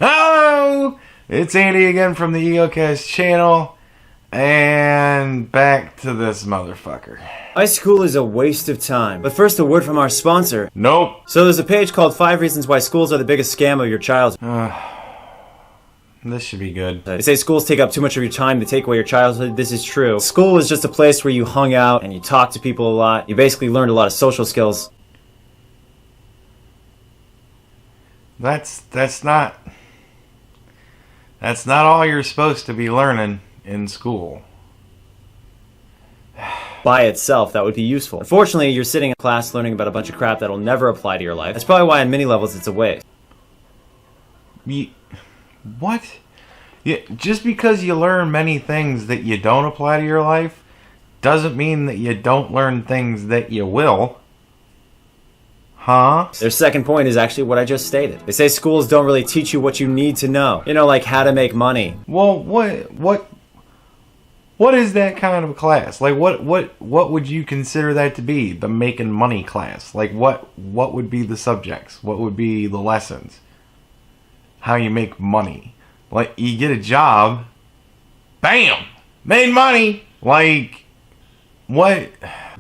Hello! It's Andy again from the Egocast channel, and back to this motherfucker. High school is a waste of time. But first, a word from our sponsor. Nope. So there's a page called 5 Reasons Why Schools Are the Biggest Scam of Your Childhood. This should be good. They say schools take up too much of your time to take away your childhood. This is true. School was just a place where you hung out and you talked to people a lot. You basically learned a lot of social skills. That's not all you're supposed to be learning in school. By itself, that would be useful. Unfortunately, you're sitting in class learning about a bunch of crap that'll never apply to your life. That's probably why on many levels it's a waste. What? Yeah, just because you learn many things that you don't apply to your life doesn't mean that you don't learn things that you will. Huh? Their second point is actually what I just stated. They say schools don't really teach you what you need to know. You know, like how to make money. Well, what is that kind of a class? Like, what would you consider that to be? The making money class? Like, what would be the subjects? What would be the lessons? How you make money? Like, you get a job, bam, made money. Like, what?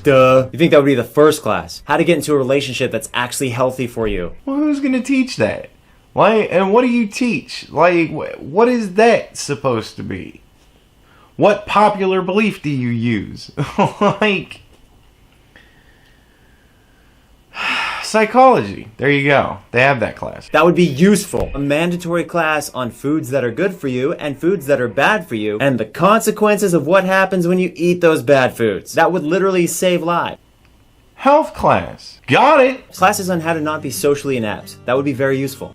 Duh. You think that would be the first class? How to get into a relationship that's actually healthy for you. Well, who's gonna teach that? Like, and what do you teach? Like, what is that supposed to be? What popular belief do you use? Like, psychology. There you go. They have that class. That would be useful. A mandatory class on foods that are good for you and foods that are bad for you, and the consequences of what happens when you eat those bad foods. That would literally save lives. Health class. Got it. Classes on how to not be socially inept. That would be very useful.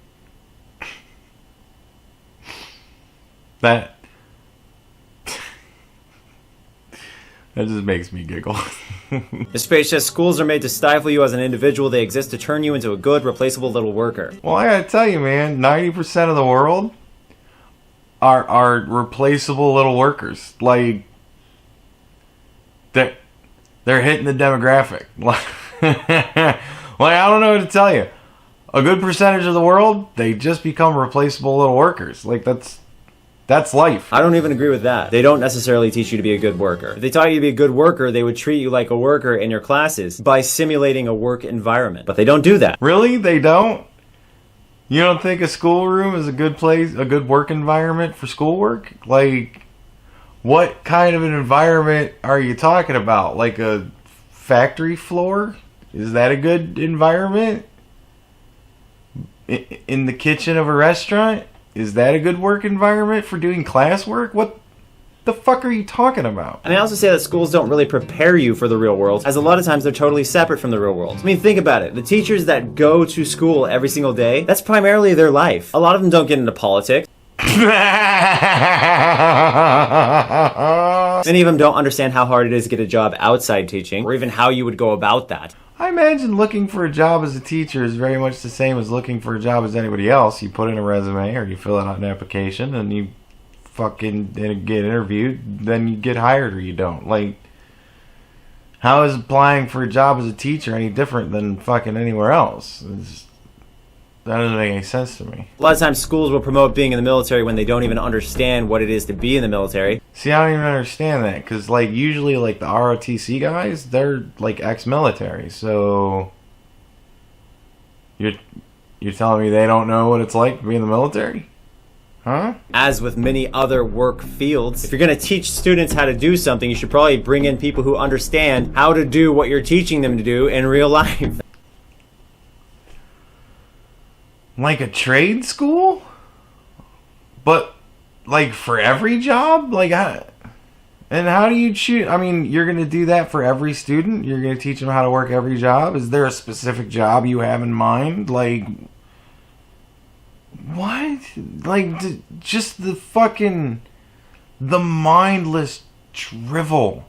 That just makes me giggle. This page says schools are made to stifle you as an individual. They exist to turn you into a good, replaceable little worker. Well, I gotta tell you, man, 90% of the world are replaceable little workers. Like, they're hitting the demographic. Like, I don't know what to tell you. A good percentage of the world, they just become replaceable little workers. Like, that's life. I don't even agree with that. They don't necessarily teach you to be a good worker. If they taught you to be a good worker, they would treat you like a worker in your classes by simulating a work environment. But they don't do that. Really? They don't? You don't think a schoolroom is a good place, a good work environment for schoolwork? Like, what kind of an environment are you talking about? Like a factory floor? Is that a good environment? In the kitchen of a restaurant? Is that a good work environment for doing classwork? What the fuck are you talking about? And I also say that schools don't really prepare you for the real world, as a lot of times they're totally separate from the real world. I mean, think about it. The teachers that go to school every single day, that's primarily their life. A lot of them don't get into politics. Many of them don't understand how hard it is to get a job outside teaching, or even how you would go about that. I imagine looking for a job as a teacher is very much the same as looking for a job as anybody else. You put in a resume or you fill out an application and you fucking get interviewed, then you get hired or you don't. Like, how is applying for a job as a teacher any different than fucking anywhere else? That doesn't make any sense to me. A lot of times schools will promote being in the military when they don't even understand what it is to be in the military. See, I don't even understand that, because, like, usually, like, the ROTC guys, they're, like, ex-military, so you're telling me they don't know what it's like to be in the military? Huh? As with many other work fields, if you're going to teach students how to do something, you should probably bring in people who understand how to do what you're teaching them to do in real life. Like a trade school? But, like, for every job? Like, and how do you choose? I mean, you're going to do that for every student? You're going to teach them how to work every job? Is there a specific job you have in mind? Like, what? Like, just the fucking, the mindless drivel.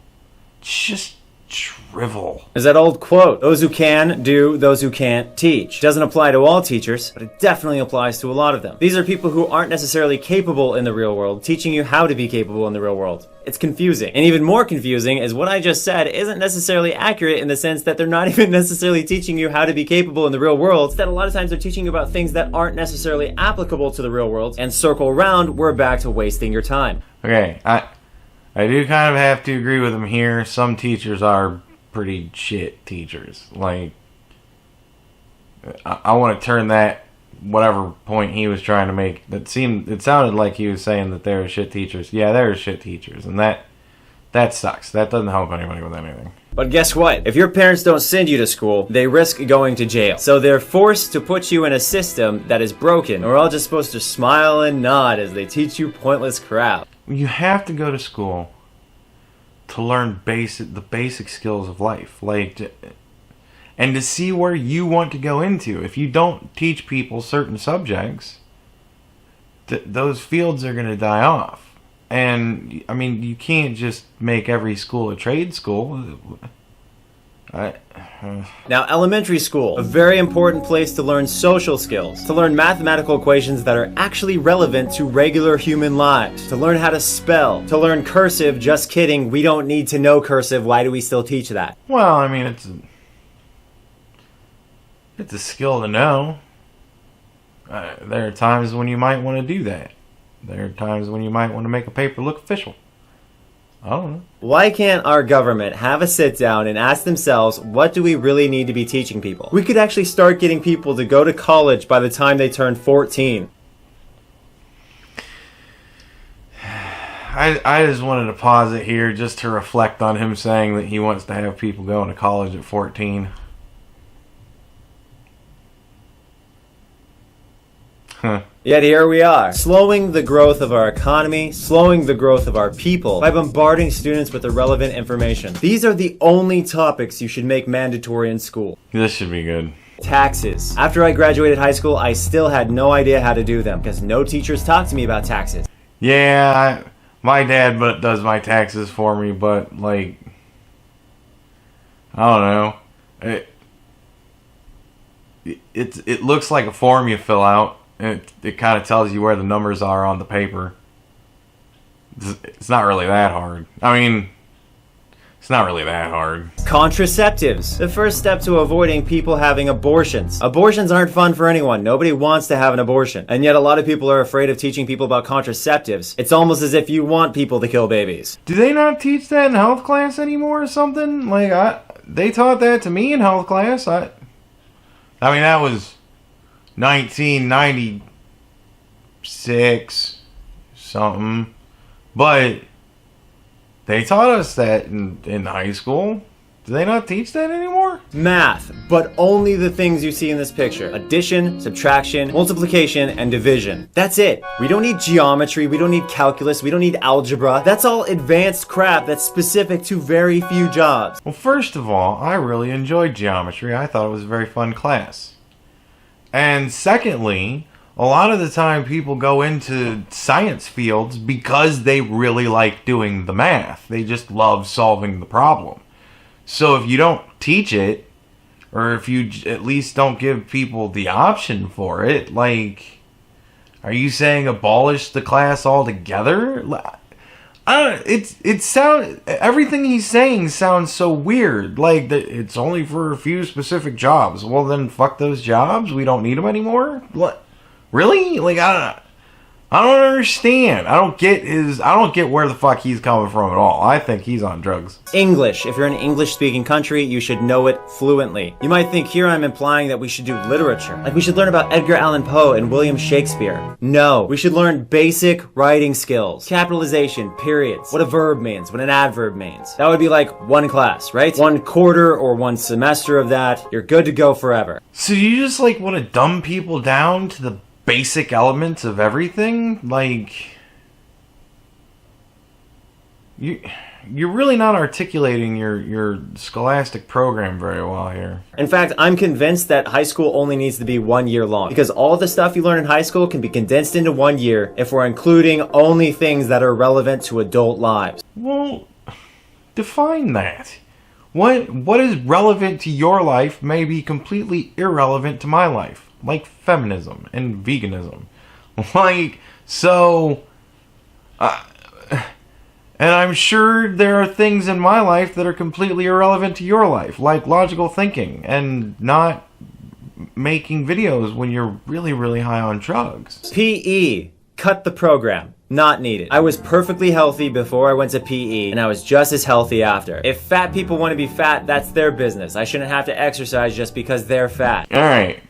Just drivel. There's that old quote, those who can do, those who can't teach. Doesn't apply to all teachers, but it definitely applies to a lot of them. These are people who aren't necessarily capable in the real world, teaching you how to be capable in the real world. It's confusing. And even more confusing is what I just said isn't necessarily accurate in the sense that they're not even necessarily teaching you how to be capable in the real world. Instead, a lot of times they're teaching you about things that aren't necessarily applicable to the real world. And circle around, we're back to wasting your time. Okay, I do kind of have to agree with him here. Some teachers are pretty shit teachers. Like, I want to turn that, whatever point he was trying to make, it sounded like he was saying that they're shit teachers. Yeah, they're shit teachers, and that sucks. That doesn't help anybody with anything. But guess what? If your parents don't send you to school, they risk going to jail. So they're forced to put you in a system that is broken, or we're all just supposed to smile and nod as they teach you pointless crap. You have to go to school to learn the basic skills of life, and to see where you want to go into. If you don't teach people certain subjects, those fields are going to die off. And I mean, you can't just make every school a trade school. Now, elementary school, a very important place to learn social skills, to learn mathematical equations that are actually relevant to regular human lives, to learn how to spell, to learn cursive. Just kidding, we don't need to know cursive. Why do we still teach that? Well, I mean, it's a skill to know. There are times when you might want to do that. There are times when you might want to make a paper look official. I don't know. Why can't our government have a sit down and ask themselves, what do we really need to be teaching people? We could actually start getting people to go to college by the time they turn 14. I just wanted to pause it here just to reflect on him saying that he wants to have people going to college at 14. Huh. Yet here we are, slowing the growth of our economy, slowing the growth of our people by bombarding students with irrelevant information. These are the only topics you should make mandatory in school. This should be good. Taxes. After I graduated high school, I still had no idea how to do them because no teachers talked to me about taxes. Yeah, my dad does my taxes for me, but like, I don't know. It looks like a form you fill out. It kind of tells you where the numbers are on the paper. It's not really that hard. I mean, it's not really that hard. Contraceptives. The first step to avoiding people having abortions. Abortions aren't fun for anyone. Nobody wants to have an abortion. And yet a lot of people are afraid of teaching people about contraceptives. It's almost as if you want people to kill babies. Do they not teach that in health class anymore or something? Like, they taught that to me in health class. I mean, that was 1996 something, but they taught us that in high school. Do they not teach that anymore? Math, but only the things you see in this picture. Addition, subtraction, multiplication, and division. That's it. We don't need geometry, we don't need calculus, we don't need algebra. That's all advanced crap that's specific to very few jobs. Well, first of all, I really enjoyed geometry. I thought it was a very fun class. And secondly, a lot of the time people go into science fields because they really like doing the math. They just love solving the problem. So if you don't teach it, or if you at least don't give people the option for it, like, are you saying abolish the class altogether? Everything he's saying sounds so weird. Like, it's only for a few specific jobs. Well, then fuck those jobs. We don't need them anymore. What? Really? Like, I don't understand. I don't get where the fuck he's coming from at all. I think he's on drugs. English. If you're in an English-speaking country, you should know it fluently. You might think here I'm implying that we should do literature. Like we should learn about Edgar Allan Poe and William Shakespeare. No. We should learn basic writing skills. Capitalization, periods, what a verb means, what an adverb means. That would be like one class, right? 1 quarter or 1 semester of that. You're good to go forever. So you just like want to dumb people down to the basic elements of everything? Like, you're really not articulating your scholastic program very well here. In fact, I'm convinced that high school only needs to be 1 year long, because all the stuff you learn in high school can be condensed into 1 year if we're including only things that are relevant to adult lives. Well, define that. what is relevant to your life may be completely irrelevant to my life, like feminism and veganism. Like, so, and I'm sure there are things in my life that are completely irrelevant to your life, like logical thinking and not making videos when you're really, really high on drugs. PE. Cut the program. Not needed. I was perfectly healthy before I went to PE, and I was just as healthy after. If fat people want to be fat, that's their business. I shouldn't have to exercise just because they're fat. Alright.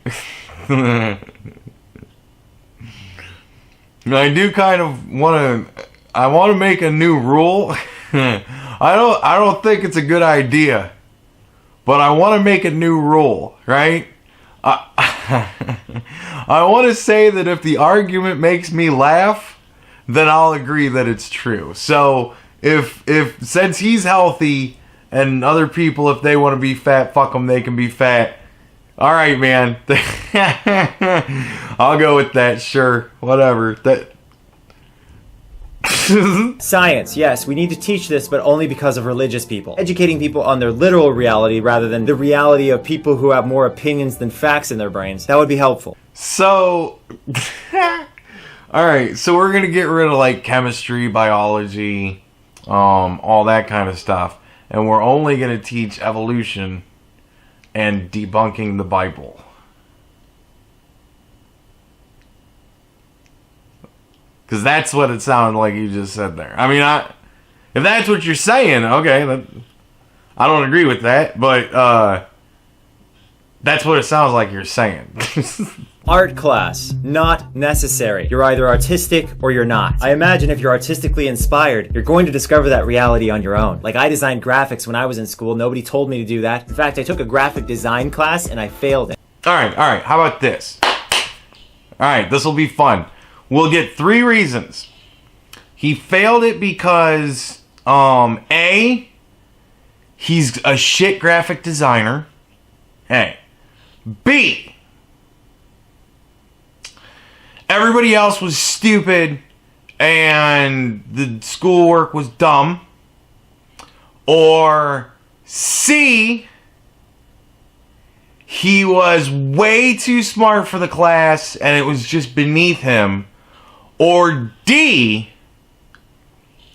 I do kind of want to make a new rule. I don't think it's a good idea, but I want to make a new rule, right? I want to say that if the argument makes me laugh, then I'll agree that it's true. So if since he's healthy and other people, if they want to be fat, fuck them, they can be fat. All right, man. I'll go with that. Sure, whatever. Science, yes, we need to teach this, but only because of religious people. Educating people on their literal reality rather than the reality of people who have more opinions than facts in their brains. That would be helpful. So, alright, so we're going to get rid of like chemistry, biology, all that kind of stuff. And we're only going to teach evolution and debunking the Bible. Because that's what it sounded like you just said there. I mean, if that's what you're saying, okay, I don't agree with that, but that's what it sounds like you're saying. Art class, not necessary. You're either artistic or you're not. I imagine if you're artistically inspired, you're going to discover that reality on your own. Like, I designed graphics when I was in school. Nobody told me to do that. In fact, I took a graphic design class and I failed it. Alright, how about this? Alright, this will be fun. We'll get 3 reasons. He failed it because, A, he's a shit graphic designer. A. B, everybody else was stupid and the schoolwork was dumb. Or C, he was way too smart for the class and it was just beneath him. Or D,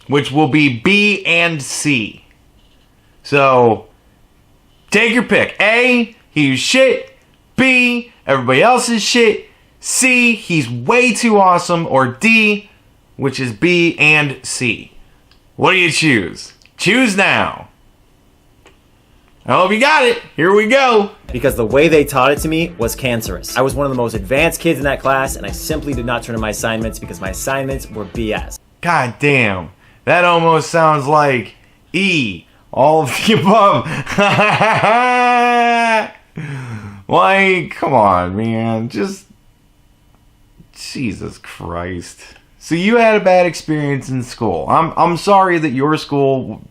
which will be B and C. So, take your pick. A, he's shit. B, everybody else is shit. C, he's way too awesome. Or D, which is B and C. What do you choose? Choose now. I hope you got it. Here we go. Because the way they taught it to me was cancerous. I was one of the most advanced kids in that class, and I simply did not turn in my assignments because my assignments were BS. God damn. That almost sounds like E. All of the above. Like, come on, man. Just, Jesus Christ. So you had a bad experience in school. I'm sorry that your school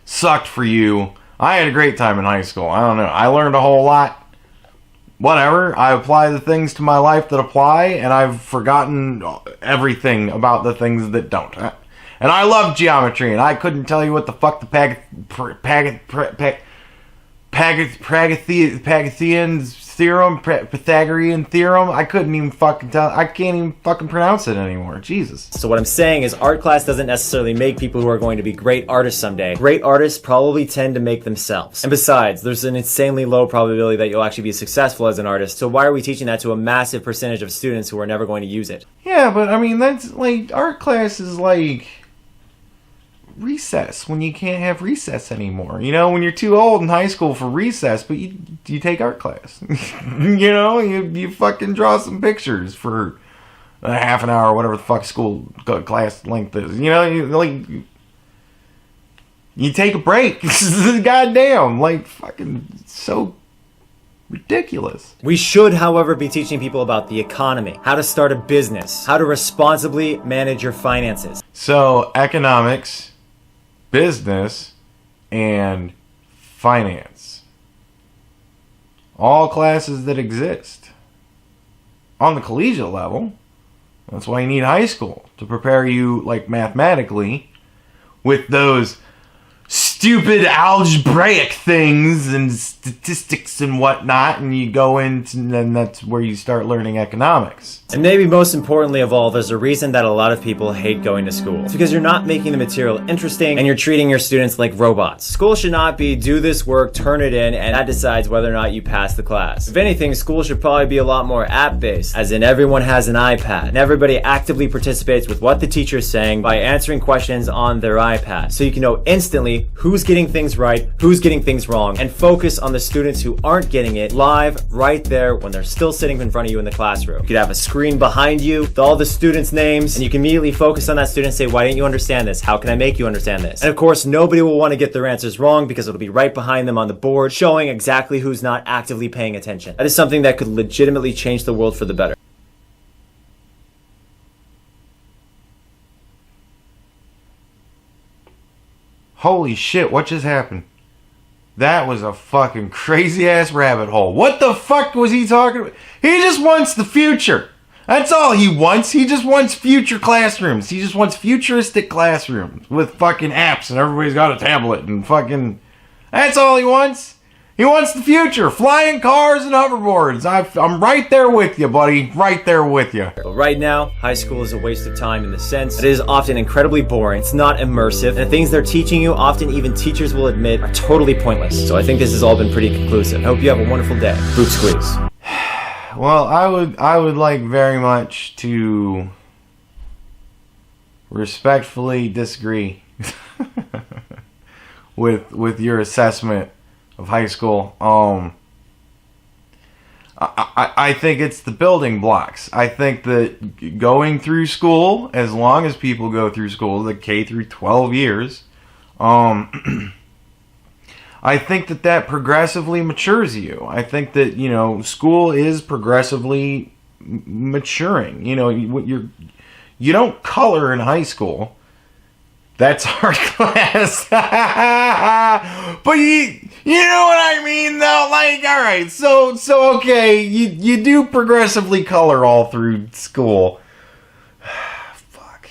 sucked for you. I had a great time in high school. I don't know. I learned a whole lot. Whatever. I apply the things to my life that apply, and I've forgotten everything about the things that don't. And I love geometry, and I couldn't tell you what the fuck the Pythagorean theorem. I couldn't even fucking tell. I can't even fucking pronounce it anymore. Jesus. So what I'm saying is art class doesn't necessarily make people who are going to be great artists someday. Great artists probably tend to make themselves. And besides, there's an insanely low probability that you'll actually be successful as an artist. So why are we teaching that to a massive percentage of students who are never going to use it? Yeah, but I mean, that's like, art class is like recess when you can't have recess anymore. You know, when you're too old in high school for recess, but you take art class. You know, you fucking draw some pictures for a half an hour, whatever the fuck school class length is. You know, you take a break. Goddamn, like, fucking so ridiculous. We should, however, be teaching people about the economy, how to start a business, how to responsibly manage your finances. So, economics, business, and finance. All classes that exist. On the collegiate level, that's why you need high school, to prepare you, like, mathematically, with those stupid algebraic things and statistics and whatnot, and you go into, and then that's where you start learning economics. And maybe most importantly of all, there's a reason that a lot of people hate going to school. It's because you're not making the material interesting and you're treating your students like robots. School should not be do this work, turn it in, and that decides whether or not you pass the class. If anything, school should probably be a lot more app-based, as in everyone has an iPad and everybody actively participates with what the teacher is saying by answering questions on their iPad. So you can know instantly who's getting things right, who's getting things wrong, and focus on the students who aren't getting it live right there when they're still sitting in front of you in the classroom. You could have a screen behind you with all the students' names, and you can immediately focus on that student and say, why didn't you understand this? How can I make you understand this? And of course, nobody will want to get their answers wrong because it'll be right behind them on the board, showing exactly who's not actively paying attention. That is something that could legitimately change the world for the better. Holy shit, what just happened? That was a fucking crazy ass rabbit hole. What the fuck was he talking about? He just wants the future. That's all he wants. He just wants future classrooms. He just wants futuristic classrooms with fucking apps and everybody's got a tablet and fucking... That's all he wants. He wants the future. Flying cars and hoverboards. I'm right there with you, buddy. Right there with you. But right now, high school is a waste of time in the sense that it is often incredibly boring, it's not immersive, and the things they're teaching you, often even teachers will admit, are totally pointless. So I think this has all been pretty conclusive. I hope you have a wonderful day. Boot squeeze. Well, I would like very much to respectfully disagree with your assessment of high school. I think it's the building blocks. I think that going through school, as long as people go through school, the K through 12 years, I think that progressively matures you. I think that, you know, school is progressively maturing. You know, you don't color in high school. That's art class. But you know what I mean, though? Like, all right, so okay, you do progressively color all through school. Fuck.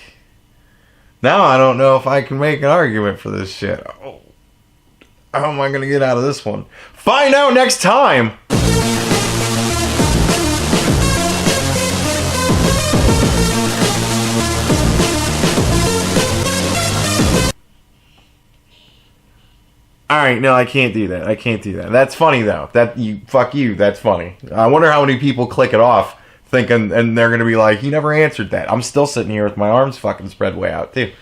Now I don't know if I can make an argument for this shit. Oh. How am I going to get out of this one? Find out next time! Alright, no, I can't do that. I can't do that. That's funny, though. Fuck you, that's funny. I wonder how many people click it off, thinking, and they're going to be like, he never answered that. I'm still sitting here with my arms fucking spread way out, too.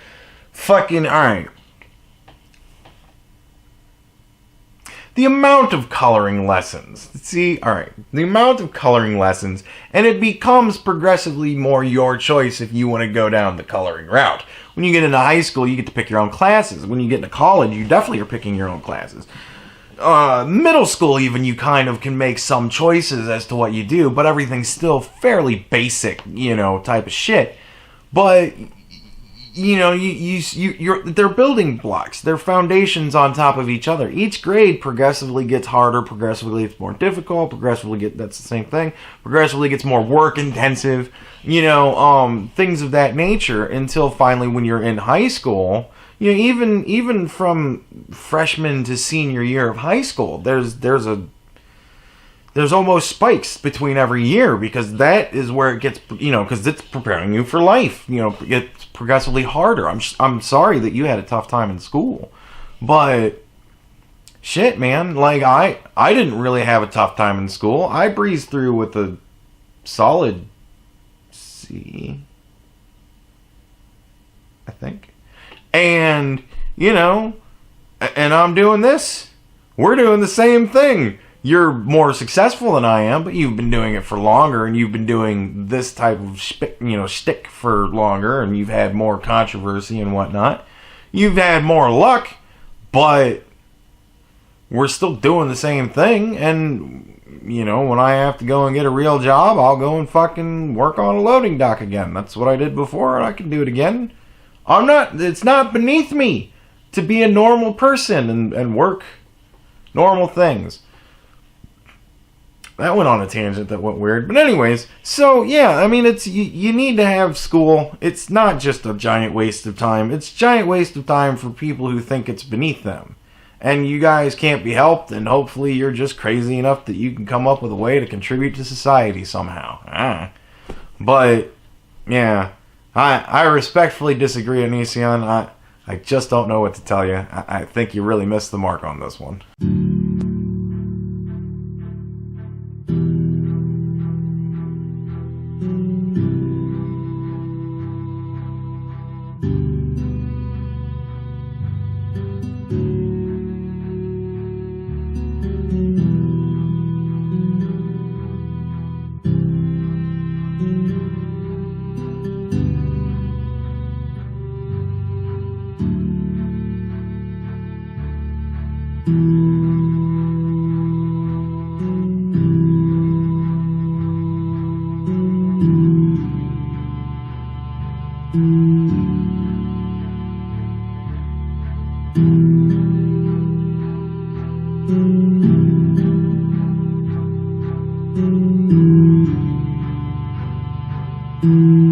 Fucking, alright. The amount of coloring lessons. See, alright, the amount of coloring lessons, and it becomes progressively more your choice if you want to go down the coloring route. When you get into high school, you get to pick your own classes. When you get into college, you definitely are picking your own classes. Middle school, even, you kind of can make some choices as to what you do, but everything's still fairly basic, you know, type of shit. But... you know, they're building blocks. They're foundations on top of each other. Each grade progressively gets harder, progressively gets more difficult, that's the same thing, progressively gets more work intensive, you know, things of that nature, until finally when you're in high school, you know, even from freshman to senior year of high school, there's almost spikes between every year, because that is where it gets, you know, because it's preparing you for life. You know, it's progressively harder. I'm sorry that you had a tough time in school, but shit, man, like I didn't really have a tough time in school. I breezed through with a solid C, I think, and you know, and I'm doing this. We're doing the same thing. You're more successful than I am, but you've been doing it for longer, and you've been doing this type of shtick for longer, and you've had more controversy and whatnot. You've had more luck, but we're still doing the same thing. And you know, when I have to go and get a real job, I'll go and fucking work on a loading dock again. That's what I did before, and I can do it again. It's not beneath me to be a normal person and work normal things. That went on a tangent that went weird. But anyways, so yeah, I mean, it's you need to have school. It's not just a giant waste of time. It's a giant waste of time for people who think it's beneath them. and you guys can't be helped, and hopefully you're just crazy enough that you can come up with a way to contribute to society somehow. But, yeah, I respectfully disagree, Onision. I just don't know what to tell you. I think you really missed the mark on this one. Mm-hmm.